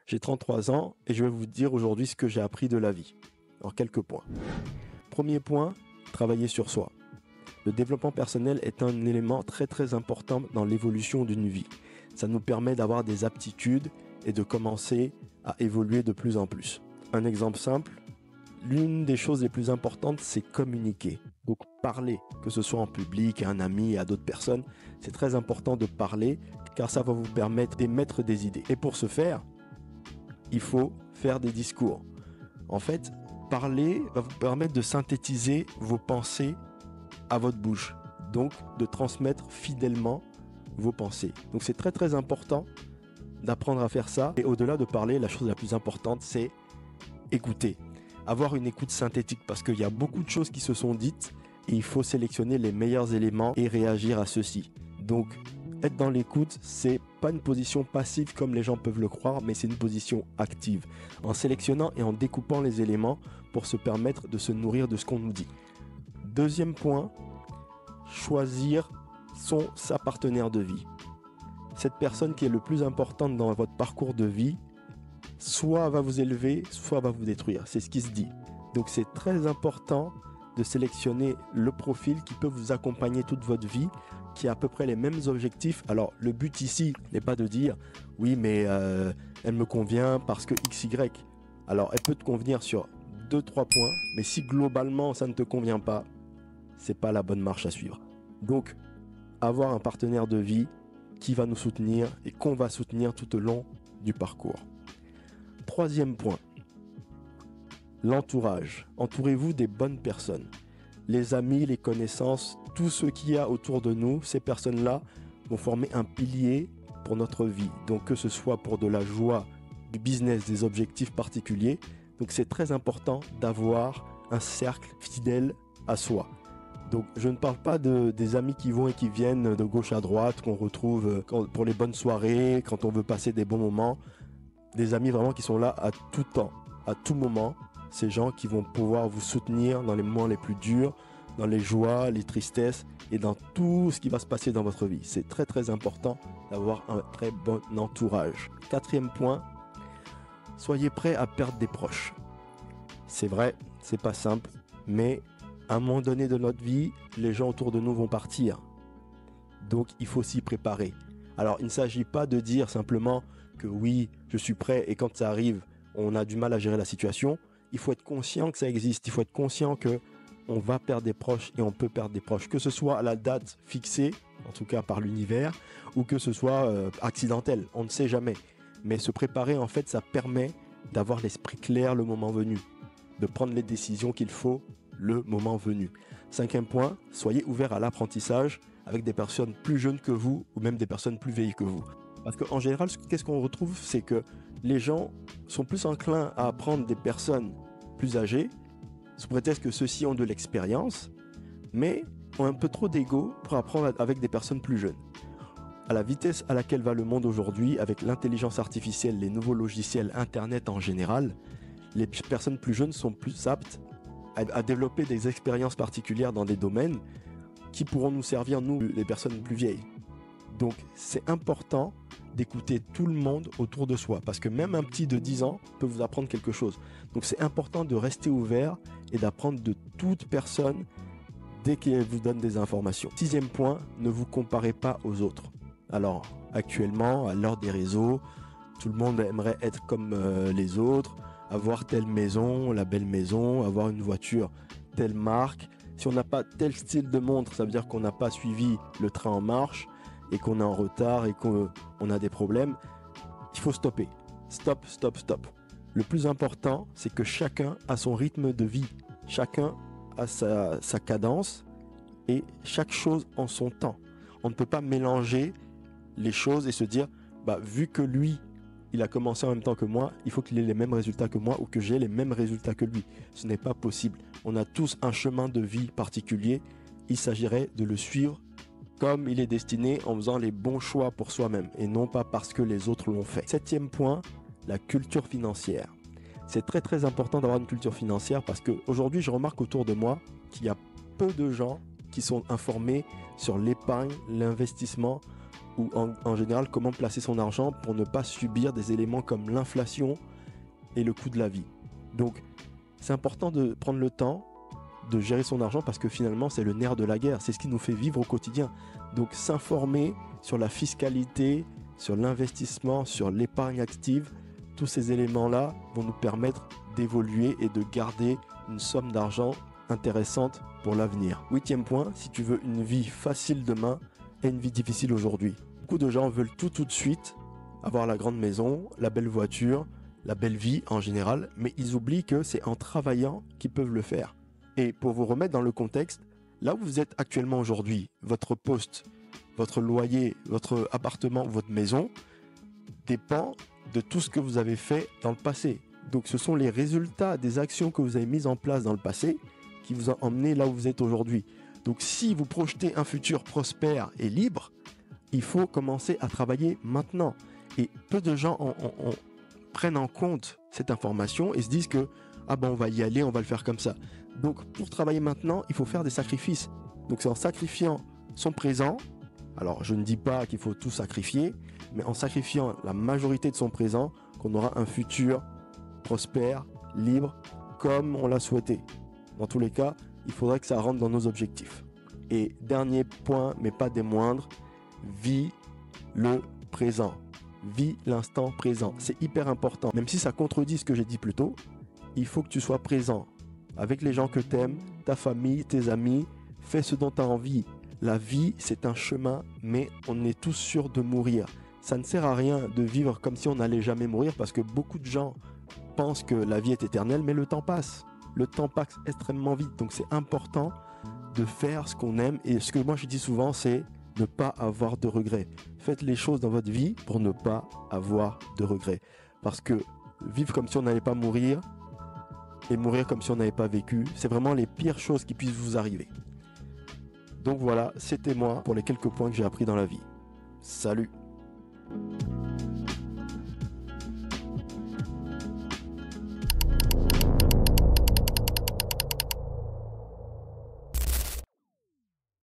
J'ai 33 ans et je vais vous dire aujourd'hui ce que j'ai appris de la vie. En quelques points. Premier point, travailler sur soi. Le développement personnel est un élément très important dans l'évolution d'une vie. Ça nous permet d'avoir des aptitudes et de commencer à évoluer de plus en plus. Un exemple simple, l'une des choses les plus importantes, c'est communiquer. Donc parler, que ce soit en public, à un ami et à d'autres personnes, c'est très important de parler car ça va vous permettre d'émettre des idées. Et pour ce faire, il faut faire des discours. En fait, parler va vous permettre de synthétiser vos pensées à votre bouche, donc de transmettre fidèlement vos pensées. Donc c'est très important d'apprendre à faire ça. Et au-delà de parler, la chose la plus importante, c'est écouter. Avoir une écoute synthétique parce qu'il y a beaucoup de choses qui se sont dites et il faut sélectionner les meilleurs éléments et réagir à ceux-ci. Donc, être dans l'écoute, c'est pas une position passive comme les gens peuvent le croire, mais c'est une position active. En sélectionnant et en découpant les éléments pour se permettre de se nourrir de ce qu'on nous dit. Deuxième point, choisir sa partenaire de vie. Cette personne qui est le plus importante dans votre parcours de vie, soit va vous élever, soit va vous détruire. C'est ce qui se dit. Donc c'est très important de sélectionner le profil qui peut vous accompagner toute votre vie, qui a à peu près les mêmes objectifs. Alors le but ici n'est pas de dire oui mais elle me convient parce que XY. Alors elle peut te convenir sur 2-3 points, mais si globalement ça ne te convient pas, c'est pas la bonne marche à suivre. Donc avoir un partenaire de vie qui va nous soutenir et qu'on va soutenir tout au long du parcours. Troisième point, l'entourage. Entourez-vous des bonnes personnes. Les amis, les connaissances, tout ce qu'il y a autour de nous, ces personnes-là vont former un pilier pour notre vie. Donc que ce soit pour de la joie, du business, des objectifs particuliers. Donc c'est très important d'avoir un cercle fidèle à soi. Donc je ne parle pas des amis qui vont et qui viennent de gauche à droite, qu'on retrouve pour les bonnes soirées, quand on veut passer des bons moments. Des amis vraiment qui sont là à tout temps, à tout moment. Ces gens qui vont pouvoir vous soutenir dans les moments les plus durs, dans les joies, les tristesses et dans tout ce qui va se passer dans votre vie. C'est très important d'avoir un très bon entourage. Quatrième point, soyez prêts à perdre des proches. C'est vrai, c'est pas simple, mais à un moment donné de notre vie, les gens autour de nous vont partir. Donc il faut s'y préparer. Alors il ne s'agit pas de dire simplement que oui, je suis prêt et quand ça arrive, on a du mal à gérer la situation. Il faut être conscient que ça existe, il faut être conscient que on va perdre des proches et on peut perdre des proches, que ce soit à la date fixée, en tout cas par l'univers, ou que ce soit accidentel, on ne sait jamais. Mais se préparer, en fait, ça permet d'avoir l'esprit clair le moment venu, de prendre les décisions qu'il faut le moment venu. Cinquième point, soyez ouverts à l'apprentissage avec des personnes plus jeunes que vous ou même des personnes plus vieilles que vous. Parce qu'en général, qu'est-ce qu'on retrouve, c'est que les gens sont plus enclins à apprendre des personnes plus âgées, sous prétexte que ceux-ci ont de l'expérience, mais ont un peu trop d'ego pour apprendre avec des personnes plus jeunes. À la vitesse à laquelle va le monde aujourd'hui, avec l'intelligence artificielle, les nouveaux logiciels, Internet en général, les personnes plus jeunes sont plus aptes à développer des expériences particulières dans des domaines qui pourront nous servir, nous, les personnes plus vieilles. Donc, c'est important d'écouter tout le monde autour de soi, parce que même un petit de 10 ans peut vous apprendre quelque chose. Donc, c'est important de rester ouvert et d'apprendre de toute personne dès qu'elle vous donne des informations. Sixième point, ne vous comparez pas aux autres. Alors, actuellement, à l'heure des réseaux, tout le monde aimerait être comme les autres, avoir telle maison, la belle maison, avoir une voiture, telle marque. Si on n'a pas tel style de montre, ça veut dire qu'on n'a pas suivi le train en marche et qu'on est en retard et qu'on a des problèmes. Il faut stopper. Stop. Le plus important, c'est que chacun a son rythme de vie. Chacun a sa cadence et chaque chose en son temps. On ne peut pas mélanger les choses et se dire, vu que lui, il a commencé en même temps que moi, il faut qu'il ait les mêmes résultats que moi ou que j'ai les mêmes résultats que lui. Ce n'est pas possible. On a tous un chemin de vie particulier. Il s'agirait de le suivre comme il est destiné en faisant les bons choix pour soi-même et non pas parce que les autres l'ont fait. Septième point, la culture financière. C'est très important d'avoir une culture financière parce qu'aujourd'hui, je remarque autour de moi qu'il y a peu de gens qui sont informés sur l'épargne, l'investissement ou en général comment placer son argent pour ne pas subir des éléments comme l'inflation et le coût de la vie. Donc c'est important de prendre le temps de gérer son argent parce que finalement c'est le nerf de la guerre, c'est ce qui nous fait vivre au quotidien. Donc s'informer sur la fiscalité, sur l'investissement, sur l'épargne active, tous ces éléments-là vont nous permettre d'évoluer et de garder une somme d'argent intéressante pour l'avenir. 8e point, si tu veux une vie facile demain et une vie difficile aujourd'hui. Beaucoup de gens veulent tout de suite, avoir la grande maison, la belle voiture, la belle vie en général, mais ils oublient que c'est en travaillant qu'ils peuvent le faire. Et pour vous remettre dans le contexte, là où vous êtes actuellement aujourd'hui, votre poste, votre loyer, votre appartement, votre maison, dépend de tout ce que vous avez fait dans le passé. Donc ce sont les résultats des actions que vous avez mises en place dans le passé qui vous ont emmené là où vous êtes aujourd'hui. Donc si vous projetez un futur prospère et libre, il faut commencer à travailler maintenant. Et peu de gens prennent en compte cette information et se disent que on va y aller, on va le faire comme ça. Donc pour travailler maintenant, il faut faire des sacrifices. Donc c'est en sacrifiant son présent, alors je ne dis pas qu'il faut tout sacrifier, mais en sacrifiant la majorité de son présent, qu'on aura un futur prospère, libre, comme on l'a souhaité. Dans tous les cas, il faudrait que ça rentre dans nos objectifs. Et dernier point, mais pas des moindres, vis le présent. Vis l'instant présent. C'est hyper important. Même si ça contredit ce que j'ai dit plus tôt, il faut que tu sois présent avec les gens que tu aimes, ta famille, tes amis. Fais ce dont tu as envie. La vie, c'est un chemin, mais on est tous sûrs de mourir. Ça ne sert à rien de vivre comme si on n'allait jamais mourir parce que beaucoup de gens pensent que la vie est éternelle, mais le temps passe. Le temps passe extrêmement vite. Donc c'est important de faire ce qu'on aime. Et ce que moi je dis souvent, c'est ne pas avoir de regrets. Faites les choses dans votre vie pour ne pas avoir de regrets. Parce que vivre comme si on n'allait pas mourir et mourir comme si on n'avait pas vécu, c'est vraiment les pires choses qui puissent vous arriver. Donc voilà, c'était moi pour les quelques points que j'ai appris dans la vie. Salut!